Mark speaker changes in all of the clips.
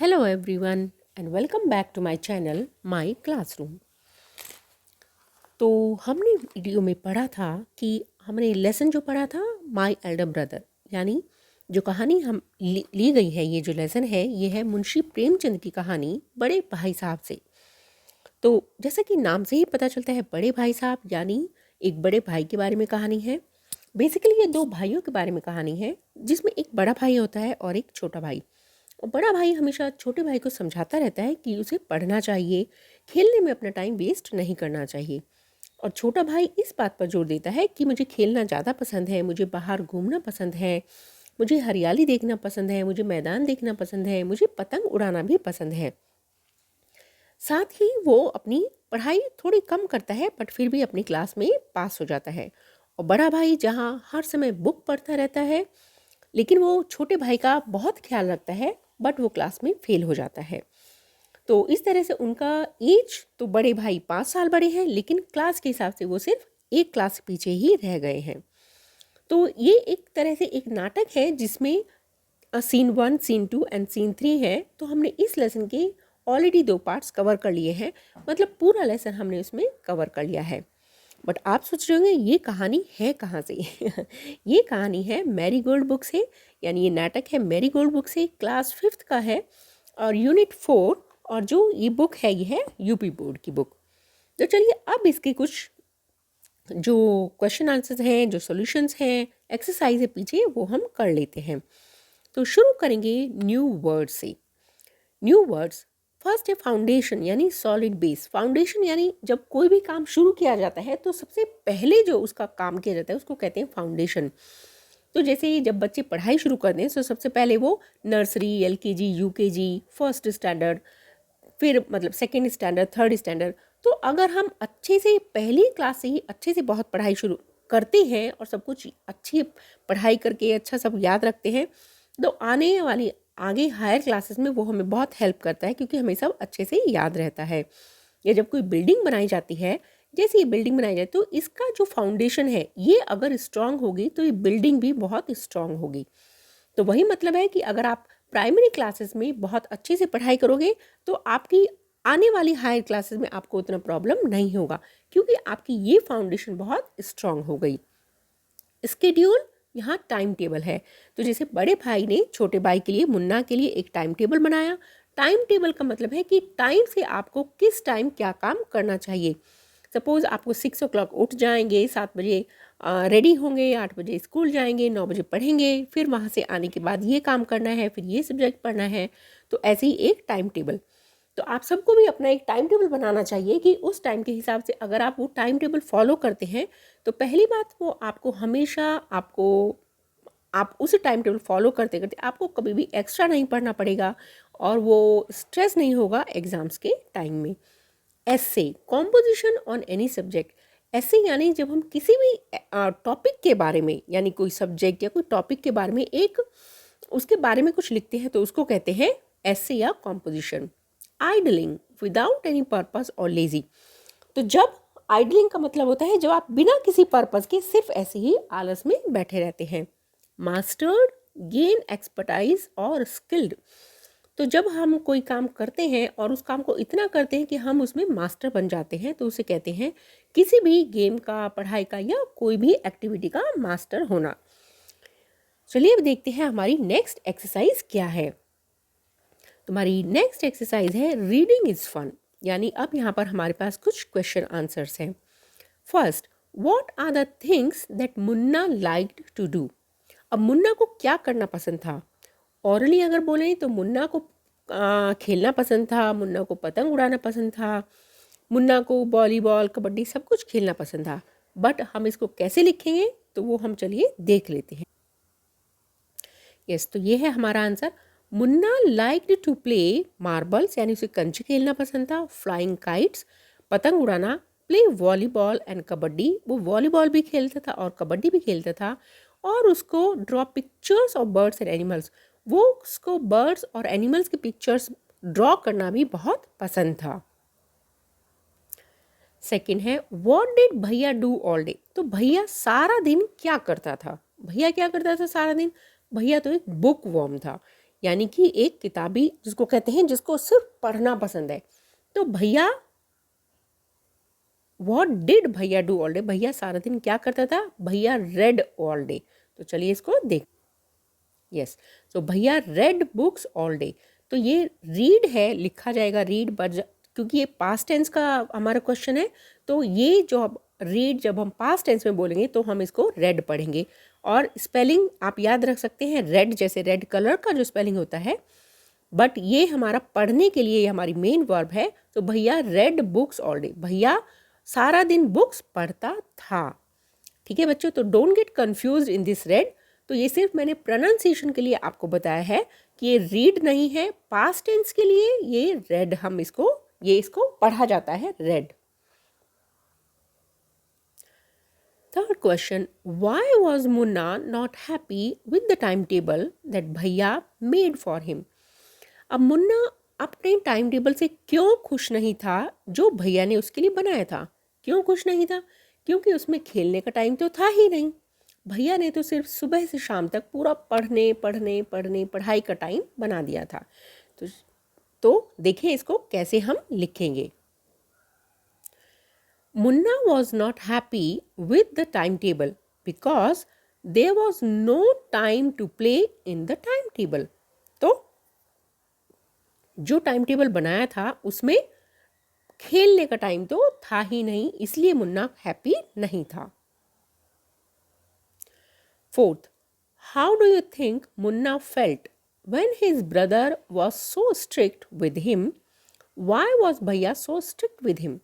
Speaker 1: Hello everyone and welcome back to my channel My Classroom। तो हमने video में पढ़ा था कि हमने लेसन जो पढ़ा था माय एल्डर ब्रदर, यानी जो कहानी हम ली गई है, ये जो लेसन है ये है मुंशी प्रेमचंद की कहानी बड़े भाई साहब से। तो जैसा कि नाम से ही पता चलता है बड़े भाई साहब यानी एक बड़े भाई के बारे में कहानी है। बेसिकली ये दो भाइयों के बारे में कहानी है जिसमें एक बड़ा भाई होता है और एक छोटा भाई। और बड़ा भाई हमेशा छोटे भाई को समझाता रहता है कि उसे पढ़ना चाहिए, खेलने में अपना टाइम वेस्ट नहीं करना चाहिए। और छोटा भाई इस बात पर जोर देता है कि मुझे खेलना ज़्यादा पसंद है, मुझे बाहर घूमना पसंद है, मुझे हरियाली देखना पसंद है, मुझे मैदान देखना पसंद है, मुझे पतंग उड़ाना भी पसंद है। साथ ही वो अपनी पढ़ाई थोड़ी कम करता है बट फिर भी अपनी क्लास में पास हो जाता है। और बड़ा भाई जहाँ हर समय बुक पढ़ता रहता है लेकिन वो छोटे भाई का बहुत ख्याल रखता है बट वो क्लास में फेल हो जाता है। तो इस तरह से उनका एज तो बड़े भाई 5 साल बड़े हैं लेकिन क्लास के हिसाब से वो सिर्फ एक क्लास पीछे ही रह गए हैं। तो ये एक तरह से एक नाटक है जिसमें सीन 1, सीन 2 एंड सीन 3 है। तो हमने इस लेसन के ऑलरेडी 2 पार्ट्स कवर कर लिए हैं, मतलब पूरा लेसन हमने उसमें कवर कर लिया है। बट आप सोच रहे होंगे ये कहानी है कहाँ से ये कहानी है मैरी गोल्ड बुक से, यानी ये नाटक है मैरी गोल्ड बुक से, क्लास 5th का है और यूनिट 4। और जो ये बुक है ये है यूपी बोर्ड की बुक। तो चलिए अब इसके कुछ जो क्वेश्चन आंसर्स हैं, जो सॉल्यूशंस हैं, एक्सरसाइज है पीछे, वो हम कर लेते हैं। तो शुरू करेंगे न्यू वर्ड से। न्यू वर्ड्स, फर्स्ट है फाउंडेशन यानी सॉलिड बेस। फाउंडेशन यानी जब कोई भी काम शुरू किया जाता है तो सबसे पहले जो उसका काम किया जाता है उसको कहते हैं फाउंडेशन। तो जैसे जब बच्चे पढ़ाई शुरू करते हैं तो सबसे पहले वो nursery, LKG, UKG, first standard, फिर मतलब सेकेंड स्टैंडर्ड, थर्ड स्टैंडर्ड। तो अगर हम अच्छे से पहली क्लास से ही अच्छे से बहुत पढ़ाई शुरू करते हैं और सब कुछ अच्छी पढ़ाई करके अच्छा सब याद रखते हैं तो आने वाली आगे हायर क्लासेस में वो हमें बहुत हेल्प करता है क्योंकि हमें सब अच्छे से याद रहता है। या जब कोई बिल्डिंग बनाई जाती है, जैसे ये बिल्डिंग बनाई जाए तो इसका जो फाउंडेशन है ये अगर स्ट्रांग होगी तो ये बिल्डिंग भी बहुत स्ट्रांग होगी। तो वही मतलब है कि अगर आप प्राइमरी क्लासेस में बहुत अच्छे से पढ़ाई करोगे तो आपकी आने वाली हायर क्लासेस में आपको उतना प्रॉब्लम नहीं होगा क्योंकि आपकी ये फाउंडेशन बहुत स्ट्रांग हो गई। स्केड्यूल, यहाँ टाइम टेबल है। तो जैसे बड़े भाई ने छोटे भाई के लिए, मुन्ना के लिए एक टाइम टेबल बनाया। टाइम टेबल का मतलब है कि टाइम से आपको किस टाइम क्या काम करना चाहिए। सपोज़ आपको 6 o'clock उठ जाएंगे, 7 बजे रेडी होंगे, 8 बजे स्कूल जाएंगे, 9 बजे पढ़ेंगे, फिर वहाँ से आने के बाद ये काम करना है, फिर ये सब्जेक्ट पढ़ना है। तो ऐसे ही एक टाइम टेबल। तो आप सबको भी अपना एक टाइम टेबल बनाना चाहिए कि उस टाइम के हिसाब से अगर आप वो टाइम टेबल फॉलो करते हैं तो पहली बात वो आपको हमेशा आप उस टाइम टेबल फॉलो करते करते आपको कभी भी एक्स्ट्रा नहीं पढ़ना पड़ेगा और वो स्ट्रेस नहीं होगा एग्ज़ाम्स के टाइम में। एसे, कॉम्पोजिशन ऑन एनी सब्जेक्ट। ऐसे यानी जब हम किसी भी टॉपिक के बारे में, यानी कोई सब्जेक्ट या कोई टॉपिक के बारे में एक उसके बारे में कुछ लिखते हैं तो उसको कहते हैं ऐसे या composition. Idling without any purpose और लेजी। तो जब आइडलिंग का मतलब होता है जब आप बिना किसी पर्पस के सिर्फ ऐसे ही आलस में बैठे रहते हैं। मास्टर्ड, गेन एक्सपर्टाइज और स्किल्ड। तो जब हम कोई काम करते हैं और उस काम को इतना करते हैं कि हम उसमें मास्टर बन जाते हैं तो उसे कहते हैं किसी भी गेम का, पढ़ाई का या कोई भी एक्टिविटी का मास्टर होना। चलिए अब देखते हैं हमारी नेक्स्ट एक्सरसाइज क्या है। तुम्हारी नेक्स्ट एक्सरसाइज है रीडिंग इज फन, यानी अब यहाँ पर हमारे पास कुछ क्वेश्चन आंसर्स हैं। First, what are the things that Munna liked to do. अब मुन्ना को क्या करना पसंद था। औरली अगर बोलें तो मुन्ना को खेलना पसंद था, मुन्ना को पतंग उड़ाना पसंद था, मुन्ना को वॉलीबॉल, कबड्डी सब कुछ खेलना पसंद था। बट हम इसको कैसे लिखेंगे तो वो हम चलिए देख लेते हैं। यस, तो ये है हमारा answer. Munna liked to play marbles, यानी उसे कंचे खेलना पसंद था, फ्लाइंग काइट्स पतंग उड़ाना, प्ले वॉलीबॉल एंड कबड्डी, वो वॉलीबॉल भी खेलता था और कबड्डी भी खेलता था। और उसको draw pictures of birds and animals, वो उसको बर्ड्स और एनिमल्स की पिक्चर्स ड्रॉ करना भी बहुत पसंद था। सेकंड है व्हाट डिड भैया डू ऑल डे। तो भैया सारा दिन क्या करता था। भैया क्या करता था सारा दिन। भैया तो एक बुक वॉर्म था, यानी कि एक किताबी जिसको कहते हैं जिसको सिर्फ पढ़ना पसंद है। तो भैया, व्हाट डिड भैया डू ऑल डे, भैया सारा दिन क्या करता था, भैया रेड ऑल डे। तो चलिए इसको देख, यस, तो भैया रेड बुक्स ऑल डे। तो ये रीड है, लिखा जाएगा रीड, बट क्योंकि ये पास्ट टेंस का हमारा क्वेश्चन है, तो ये जो अब रीड जब हम पास्ट टेंस में बोलेंगे तो हम इसको रेड पढ़ेंगे। और स्पेलिंग आप याद रख सकते हैं, रेड जैसे रेड कलर का जो स्पेलिंग होता है, बट ये हमारा पढ़ने के लिए, ये हमारी मेन वर्ब है। तो भैया रेड बुक्स ऑल डे, भैया सारा दिन बुक्स पढ़ता था। ठीक है बच्चों, तो don't get confused in this red. तो ये सिर्फ मैंने प्रोनाउंसिएशन के लिए आपको बताया है कि ये रीड नहीं है, पास्ट टेंस के लिए ये रेड, हम इसको पढ़ा जाता है red. Third question, why was Munna not happy with the time table that भैया मेड फॉर हिम। अब मुन्ना अपने टाइम टेबल से क्यों खुश नहीं था जो भैया ने उसके लिए बनाया था। क्यों खुश नहीं था? क्योंकि उसमें खेलने का टाइम तो था ही नहीं। भैया ने तो सिर्फ सुबह से शाम तक पूरा पढ़ने पढ़ने पढ़ने पढ़ाई का टाइम बना दिया था। तो देखें इसको कैसे हम लिखेंगे। Munna was not happy with the timetable because there was no time to play in the timetable। तो जो टाइम टेबल बनाया था उसमें खेलने का टाइम तो था ही नहीं, इसलिए मुन्ना हैप्पी नहीं था। Fourth, how do you think Munna felt when his brother was so strict with him? Why was भैया so strict with him?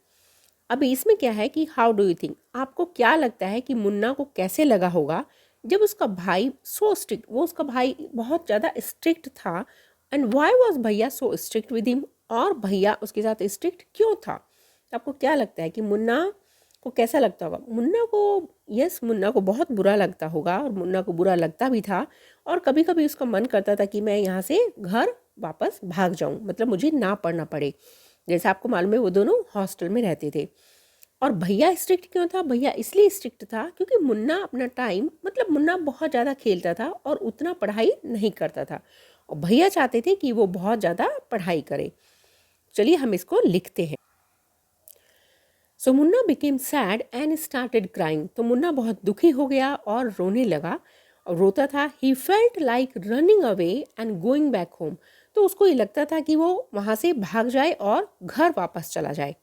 Speaker 1: अभी इसमें क्या है कि हाउ डू यू थिंक, आपको क्या लगता है कि मुन्ना को कैसे लगा होगा जब उसका भाई सो स्ट्रिक्ट, वो उसका भाई बहुत ज़्यादा स्ट्रिक्ट था। एंड वाई वॉज भैया सो स्ट्रिक्ट विद हिम, और भैया उसके साथ स्ट्रिक्ट क्यों था। तो आपको क्या लगता है कि मुन्ना को कैसा लगता होगा? मुन्ना को, यस, मुन्ना को बहुत बुरा लगता होगा, और मुन्ना को बुरा लगता भी था, और कभी कभी उसका मन करता था कि मैं यहाँ से घर वापस भाग जाऊँ, मतलब मुझे ना पढ़ना पड़े। जैसे आपको मालूम है वो दोनों हॉस्टल में रहते थे। और भैया स्ट्रिक्ट क्यों था? भैया इसलिए स्ट्रिक्ट था क्योंकि मुन्ना अपना टाइम, मतलब मुन्ना बहुत ज़्यादा खेलता था और उतना पढ़ाई नहीं करता था, और भैया चाहते थे कि वो बहुत ज़्यादा पढ़ाई करे। चलिए हम इसको लिखते हैं। So Munna became sad and started crying. तो मुन्ना बहुत दुखी हो गया और रोने लगा, और रोता था। He felt like running away and going back home. तो उसको ये लगता था कि वो वहाँ से भाग जाए और घर वापस चला जाए।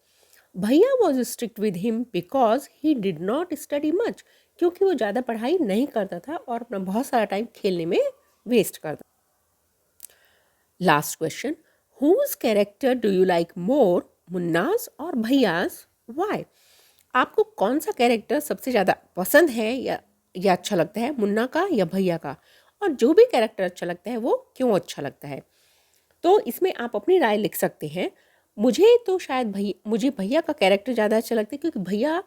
Speaker 1: भैया was strict with him because he did not study much. क्योंकि वो ज़्यादा पढ़ाई नहीं करता था और अपना बहुत सारा टाइम खेलने में वेस्ट करता। Last question, whose character do you like more, Munna's और भैयास, वाई? आपको कौन सा कैरेक्टर सबसे ज़्यादा पसंद है या अच्छा लगता है, मुन्ना का या भैया का? और जो भी कैरेक्टर अच्छा लगता है वो क्यों अच्छा लगता है? तो इसमें आप अपनी राय लिख सकते हैं। मुझे तो शायद मुझे भैया का कैरेक्टर ज़्यादा अच्छा लगता है, क्योंकि भैया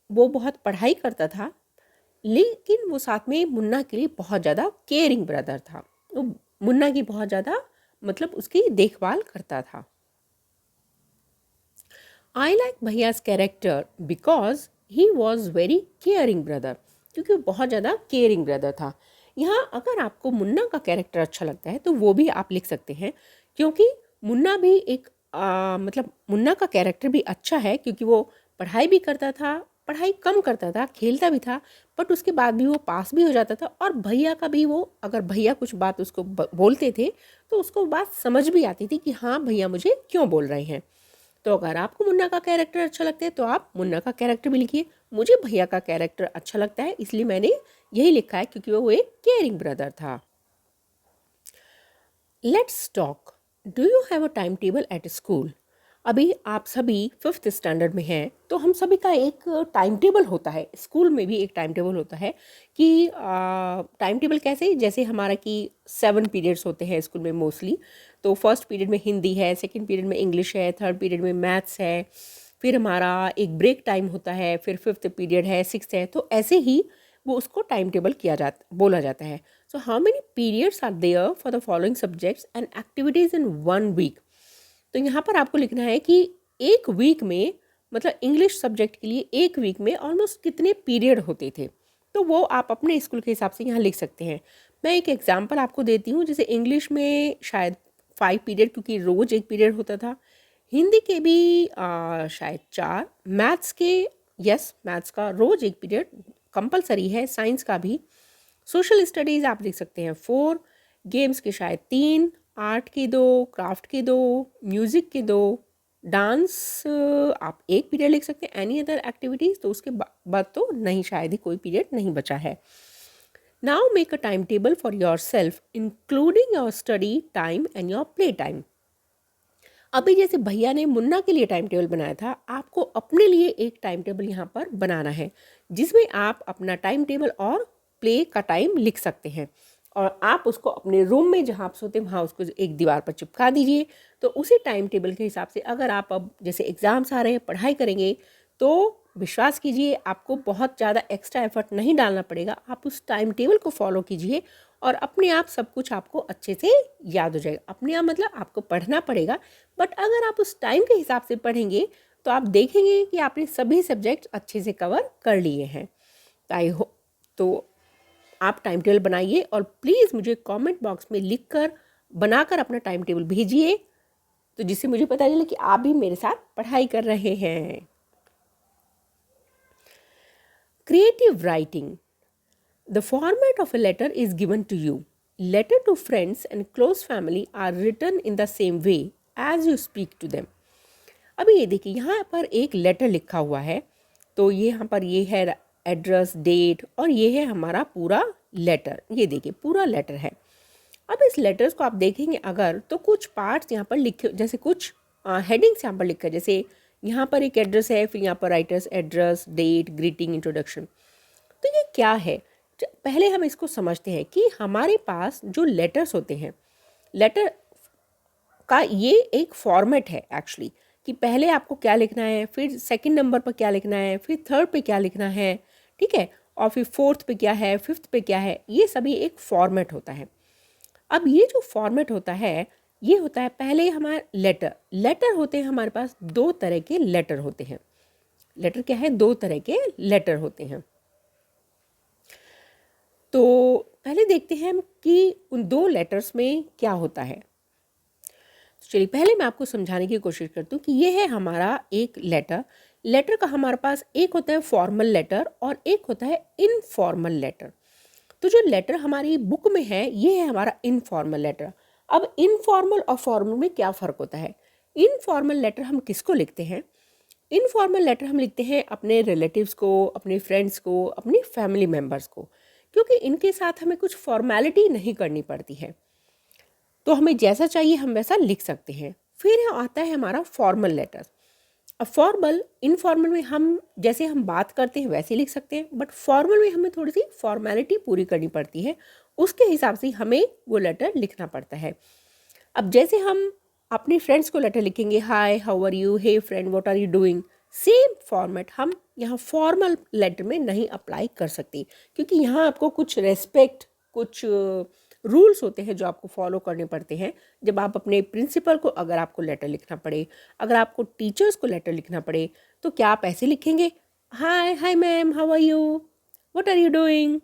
Speaker 1: वो बहुत पढ़ाई करता था, लेकिन वो साथ में मुन्ना के लिए बहुत ज़्यादा केयरिंग ब्रदर था। वो मुन्ना की बहुत ज़्यादा, मतलब उसकी देखभाल करता था। I like Bhaiya's character because he was very caring brother. क्योंकि वो बहुत ज़्यादा केयरिंग ब्रदर था। यहाँ अगर आपको मुन्ना का कैरेक्टर अच्छा लगता है तो वो भी आप लिख सकते हैं, क्योंकि मुन्ना भी एक मतलब मुन्ना का कैरेक्टर भी अच्छा है, क्योंकि वो पढ़ाई भी करता था, पढ़ाई कम करता था, खेलता भी था, बट उसके बाद भी वो पास भी हो जाता था। और भैया का भी, वो अगर भैया कुछ बात उसको बोलते थे तो उसको बात समझ भी आती थी कि हाँ भैया मुझे क्यों बोल रहे हैं। तो अगर आपको मुन्ना का कैरेक्टर अच्छा लगता है तो आप मुन्ना का कैरेक्टर भी लिखिए। मुझे भैया का कैरेक्टर अच्छा लगता है, इसलिए मैंने यही लिखा है, क्योंकि वो एक केयरिंग ब्रदर था। Let's talk, do you have a time table at school? अभी आप सभी 5th स्टैंडर्ड में हैं, तो हम सभी का एक टाइम टेबल होता है, स्कूल में भी एक टाइम टेबल होता है। कि टाइम टेबल कैसे, जैसे हमारा कि 7 पीरियड्स होते हैं स्कूल में मोस्टली। तो फर्स्ट पीरियड में हिंदी है, सेकंड पीरियड में इंग्लिश है, थर्ड पीरियड में मैथ्स है, फिर हमारा एक ब्रेक टाइम होता है, फिर 5th पीरियड है, 6th है। तो ऐसे ही वो उसको टाइम टेबल बोला जाता है। So how many periods are there for the following subjects and activities in 1 week? तो यहाँ पर आपको लिखना है कि एक वीक में, मतलब इंग्लिश सब्जेक्ट के लिए एक वीक में ऑलमोस्ट कितने पीरियड होते थे। तो वो आप अपने स्कूल के हिसाब से यहाँ लिख सकते हैं। मैं एक एग्जांपल आपको देती हूँ। जैसे इंग्लिश में शायद 5 पीरियड, क्योंकि रोज़ एक पीरियड होता था। हिंदी के भी शायद 4, मैथ्स के, यस मैथ्स का रोज़ एक पीरियड कंपलसरी है, साइंस का भी। सोशल स्टडीज़ आप देख सकते हैं 4, गेम्स के शायद 3, आर्ट के 2, क्राफ्ट के 2, म्यूज़िक के 2, डांस आप एक पीरियड लिख सकते हैं। एनी अदर एक्टिविटीज़ तो उसके बाद तो नहीं, शायद ही कोई पीरियड नहीं बचा है। Now make a time table for your self including your study time and your play time. अभी जैसे भैया ने मुन्ना के लिए टाइम टेबल बनाया था, आपको अपने लिए एक टाइम टेबल यहाँ पर बनाना है, जिसमें आप अपना टाइम टेबल और प्ले का टाइम लिख सकते हैं। और आप उसको अपने रूम में जहाँ आप सोते हैं वहाँ उसको एक दीवार पर चिपका दीजिए। तो उसी टाइम टेबल के हिसाब से अगर आप अब जैसे एग्ज़ाम्स आ रहे हैं, पढ़ाई करेंगे, तो विश्वास कीजिए आपको बहुत ज़्यादा एक्स्ट्रा एफर्ट नहीं डालना पड़ेगा। आप उस टाइम टेबल को फॉलो कीजिए और अपने आप सब कुछ आपको अच्छे से याद हो जाएगा। अपने आप मतलब आपको पढ़ना पड़ेगा, बट अगर आप उस टाइम के हिसाब से पढ़ेंगे तो आप देखेंगे कि आपने सभी सब्जेक्ट अच्छे से कवर कर लिए हैं। आई होप तो आप टाइम टेबल बनाइए और प्लीज़ मुझे कमेंट बॉक्स में लिखकर बनाकर अपना टाइम टेबल भेजिए, तो जिससे मुझे पता चले कि आप भी मेरे साथ पढ़ाई कर रहे हैं। Creative writing. The format of a letter is given to you. Letter to friends and close family are written in the same way as you speak to them. अभी ये देखिए यहाँ पर एक लेटर लिखा हुआ है, तो ये यहाँ पर ये है एड्रेस, डेट, और ये है हमारा पूरा लेटर। ये देखिए पूरा लेटर है। अब इस लेटर्स को आप देखेंगे अगर, तो कुछ पार्ट्स यहाँ पर लिखे, जैसे कुछ हेडिंग्स यहाँ पर लिखा है। जैसे यहाँ पर एक एड्रेस है, फिर यहाँ पर writer's address, date, greeting, introduction. तो ये क्या है, पहले हम इसको समझते हैं कि हमारे पास जो लेटर्स होते हैं, लेटर का ये एक फॉर्मेट है एक्चुअली, कि पहले आपको क्या लिखना है, फिर सेकंड नंबर पर क्या लिखना है, फिर थर्ड पे क्या लिखना है, ठीक है, और फिर फोर्थ पे क्या है, फिफ्थ पे क्या है। ये सभी एक फॉर्मेट होता है। अब ये जो फॉर्मेट होता है, ये होता है पहले हमारा लेटर होते हैं हमारे पास। 2 तरह के लेटर होते हैं। लेटर क्या है, 2 तरह के लेटर होते हैं। तो पहले देखते हैं हम कि उन 2 लेटर्स में क्या होता है। तो चलिए पहले मैं आपको समझाने की कोशिश करती हूँ कि ये है हमारा एक लेटर का हमारे पास एक होता है फॉर्मल लेटर और एक होता है इनफॉर्मल लेटर। तो जो लेटर हमारी बुक में है, ये है हमारा इनफॉर्मल लेटर। अब इनफॉर्मल और फॉर्मल में क्या फ़र्क होता है। इनफॉर्मल लेटर हम किसको लिखते हैं, इनफॉर्मल लेटर हम लिखते हैं अपने रिलेटिव्स को, अपने फ्रेंड्स को, अपनी फैमिली मेम्बर्स को, क्योंकि इनके साथ हमें कुछ फॉर्मेलिटी नहीं करनी पड़ती है। तो हमें जैसा चाहिए हम वैसा लिख सकते हैं। फिर आता है हमारा फॉर्मल लेटर। अब फॉर्मल, इनफॉर्मल में हम जैसे हम बात करते हैं वैसे लिख सकते हैं, बट फॉर्मल में हमें थोड़ी सी फॉर्मेलिटी पूरी करनी पड़ती है, उसके हिसाब से हमें वो लेटर लिखना पड़ता है। अब जैसे हम अपने फ्रेंड्स को लेटर लिखेंगे, hi how are you, hey friend what are you doing, same format हम यहाँ फॉर्मल लेटर में नहीं अप्लाई कर सकते, क्योंकि यहाँ आपको कुछ रेस्पेक्ट, कुछ रूल्स होते हैं जो आपको फॉलो करने पड़ते हैं। जब आप अपने प्रिंसिपल को अगर आपको लेटर लिखना पड़े, अगर आपको टीचर्स को लेटर लिखना पड़े, तो क्या आप ऐसे लिखेंगे, hi hi ma'am how are you, what are you doing,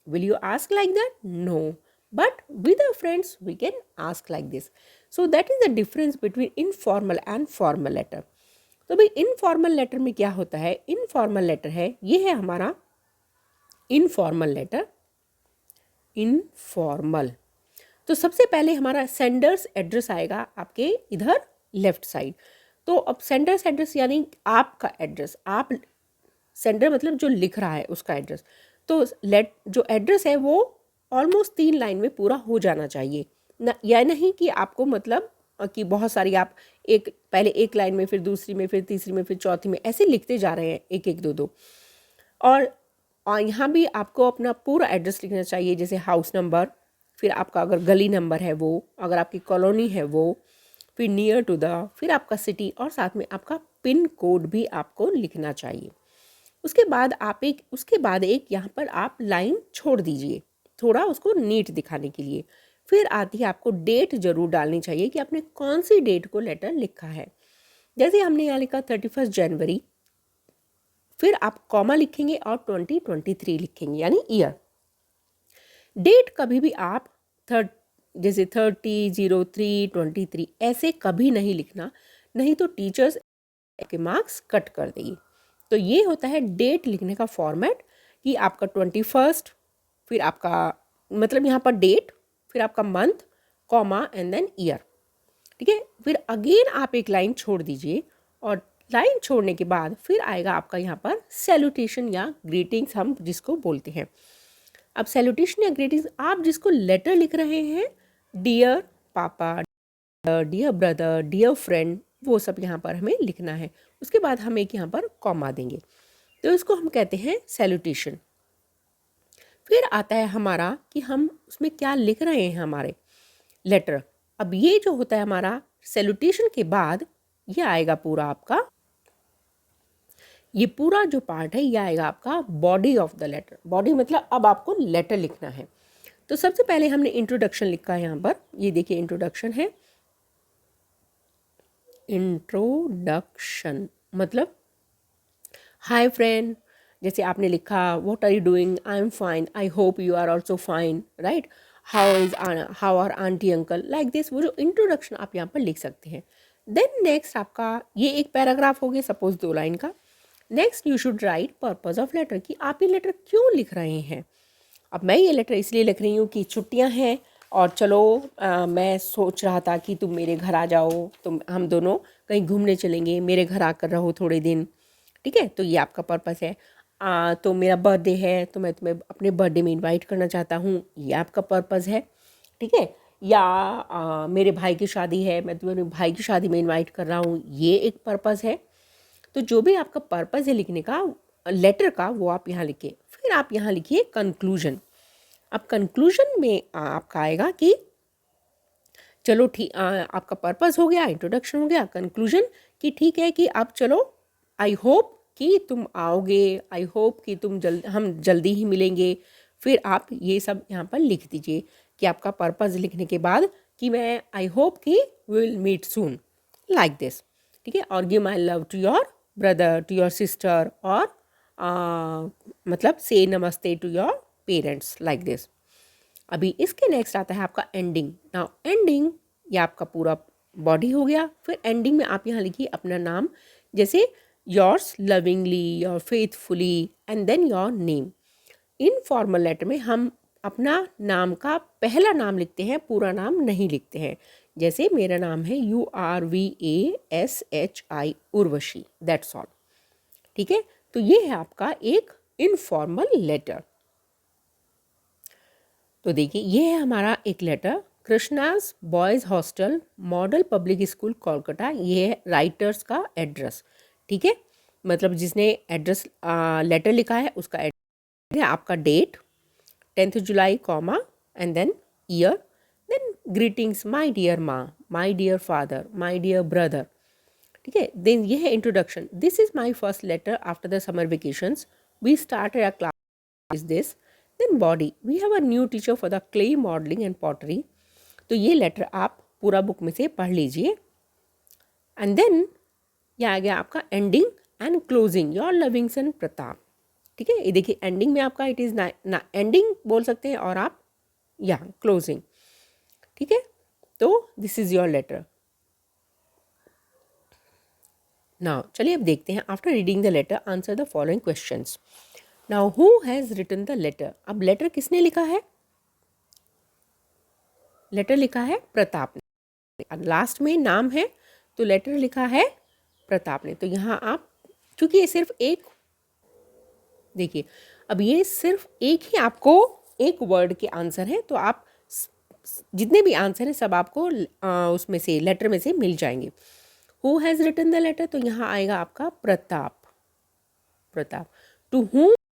Speaker 1: will you ask like that? No, but with our friends we can ask like this. So that is the difference between informal and formal letter. तो भाई informal letter में क्या होता है, informal letter है, ये है हमारा इनफॉर्मल लेटर। इनफॉर्मल, तो सबसे पहले हमारा सेंडर्स एड्रेस आएगा आपके इधर लेफ्ट साइड। तो अब सेंडर्स एड्रेस यानी आपका एड्रेस, आप सेंडर मतलब जो लिख रहा है उसका एड्रेस। तो जो एड्रेस है वो ऑलमोस्ट 3 लाइन में पूरा हो जाना चाहिए ना, या नहीं कि आपको मतलब कि बहुत सारी आप एक पहले एक लाइन में, फिर दूसरी में, फिर तीसरी में, फिर चौथी में ऐसे लिखते जा रहे हैं, एक एक दो दो। और यहाँ भी आपको अपना पूरा एड्रेस लिखना चाहिए, जैसे हाउस नंबर, फिर आपका अगर गली नंबर है वो, अगर आपकी कॉलोनी है वो, फिर नियर टू द, फिर आपका सिटी, और साथ में आपका पिन कोड भी आपको लिखना चाहिए। उसके बाद एक यहाँ पर आप लाइन छोड़ दीजिए, थोड़ा उसको नीट दिखाने के लिए। फिर आती है आपको डेट जरूर डालनी चाहिए कि आपने कौन सी डेट को लेटर लिखा है। जैसे हमने यहाँ लिखा 31 जनवरी, फिर आप कॉमा लिखेंगे और 2023 लिखेंगे यानी ईयर। डेट कभी भी आप जैसे 30/03/23 ऐसे कभी नहीं लिखना, नहीं तो टीचर्स के मार्क्स कट कर देगी। तो ये होता है डेट लिखने का फॉर्मेट कि आपका 21, फिर आपका मतलब यहाँ पर डेट, फिर आपका month, comma and then year. ठीक है, फिर अगेन आप एक लाइन छोड़ दीजिए और लाइन छोड़ने के बाद फिर आएगा आपका यहाँ पर सैल्यूटेशन या ग्रीटिंग्स हम जिसको बोलते हैं। अब सैल्यूटेशन या ग्रीटिंग्स आप जिसको लेटर लिख रहे हैं, डियर पापा, डियर ब्रदर, डियर फ्रेंड, वो सब यहाँ पर हमें लिखना है। उसके बाद हम एक यहाँ पर कॉमा देंगे, तो इसको हम कहते हैं सैल्यूटेशन। फिर आता है हमारा कि हम उसमें क्या लिख रहे हैं हमारे लेटर। अब ये जो होता है हमारा सैल्यूटेशन के बाद ये आएगा पूरा आपका, ये पूरा जो पार्ट है ये आएगा आपका body of the letter. Body मतलब अब आपको लेटर लिखना है। तो सबसे पहले हमने इंट्रोडक्शन लिखा है यहाँ पर, ये देखिए इंट्रोडक्शन है। इंट्रोडक्शन मतलब हाय फ्रेंड, जैसे आपने लिखा what are you doing, I am fine, I hope you are also fine, right, how are aunty uncle, like this. वो जो इंट्रोडक्शन आप यहाँ पर लिख सकते हैं। देन नेक्स्ट आपका ये एक पैराग्राफ हो गया, सपोज 2 लाइन का। Next you should write purpose of letter, कि आप ये लेटर क्यों लिख रहे हैं। अब मैं ये लेटर इसलिए लिख रही हूँ कि छुट्टियाँ हैं और चलो मैं सोच रहा था कि तुम मेरे घर आ जाओ, तुम हम दोनों कहीं घूमने चलेंगे, मेरे घर आकर रहो थोड़े दिन। ठीक है, तो ये आपका पर्पस है। तो मेरा बर्थडे है तो मैं तुम्हें अपने बर्थडे में इनवाइट करना चाहता हूँ, ये आपका पर्पस है। ठीक है, या मेरे भाई की शादी है, मैं तुम्हें अपने भाई की शादी में इनवाइट कर रहा हूँ, ये एक पर्पस है। तो जो भी आपका पर्पस है लिखने का लेटर का, वो आप यहाँ लिखिए। फिर आप यहाँ लिखिए कंक्लूजन। अब कंक्लूजन में आपका आएगा कि चलो ठीक, आपका पर्पस हो गया, इंट्रोडक्शन हो गया, कंक्लूजन कि ठीक है कि अब चलो आई होप कि तुम आओगे, आई होप कि हम जल्दी ही मिलेंगे। फिर आप ये सब यहाँ पर लिख दीजिए कि आपका पर्पस लिखने के बाद कि मैं आई होप कि we will meet soon, like this. ठीक है, और give my love to your brother, to your sister, और मतलब से namaste to your parents, like this. अभी इसके नेक्स्ट आता है आपका एंडिंग। नाउ एंडिंग, ये आपका पूरा बॉडी हो गया। फिर एंडिंग में आप यहाँ लिखिए अपना नाम, जैसे yours lovingly, your faithfully, and then your name. In formal letter में हम अपना नाम का पहला नाम लिखते हैं, पूरा नाम नहीं लिखते हैं। जैसे मेरा नाम है URVASHI उर्वशी, दैट्स ऑल। ठीक है, तो ये है आपका एक इनफॉर्मल लेटर। तो देखिए ये है हमारा एक letter, Krishna's boys hostel, model public school Kolkata. ये है राइटर्स का एड्रेस। ठीक है, मतलब जिसने एड्रेस लेटर लिखा है उसका एड्रेस है, आपका date 10th July, comma and then year, then greetings my dear माँ, my dear father, my dear brother. ठीक है, देन ये है introduction, this is my first letter after the summer vacations, we started a class is this. Then body, we have a new teacher for the clay modelling and pottery. तो ये letter आप पूरा book में से पढ़ लीजिए। And then ये आ गया आपका ending and closing, your loving son Pratap. ठीक है, ये देखिए एंडिंग में आपका इट इज़ ना एंडिंग बोल सकते हैं और आप या क्लोजिंग। ठीक है, तो this is your letter. Now चलिए अब देखते हैं, after reading the letter answer the following questions. Now who has written the letter. अब लेटर किसने लिखा है, लेटर लिखा है प्रताप ने। लास्ट में नाम है तो लेटर लिखा है प्रताप ने। तो यहाँ आप, क्योंकि ये सिर्फ एक, देखिए अब ये सिर्फ एक ही आपको एक वर्ड के आंसर है, तो आप जितने भी आंसर हैं सब आपको उसमें से लेटर में से मिल जाएंगे। Who has written the letter, तो यहाँ आएगा आपका प्रताप, प्रताप। To whom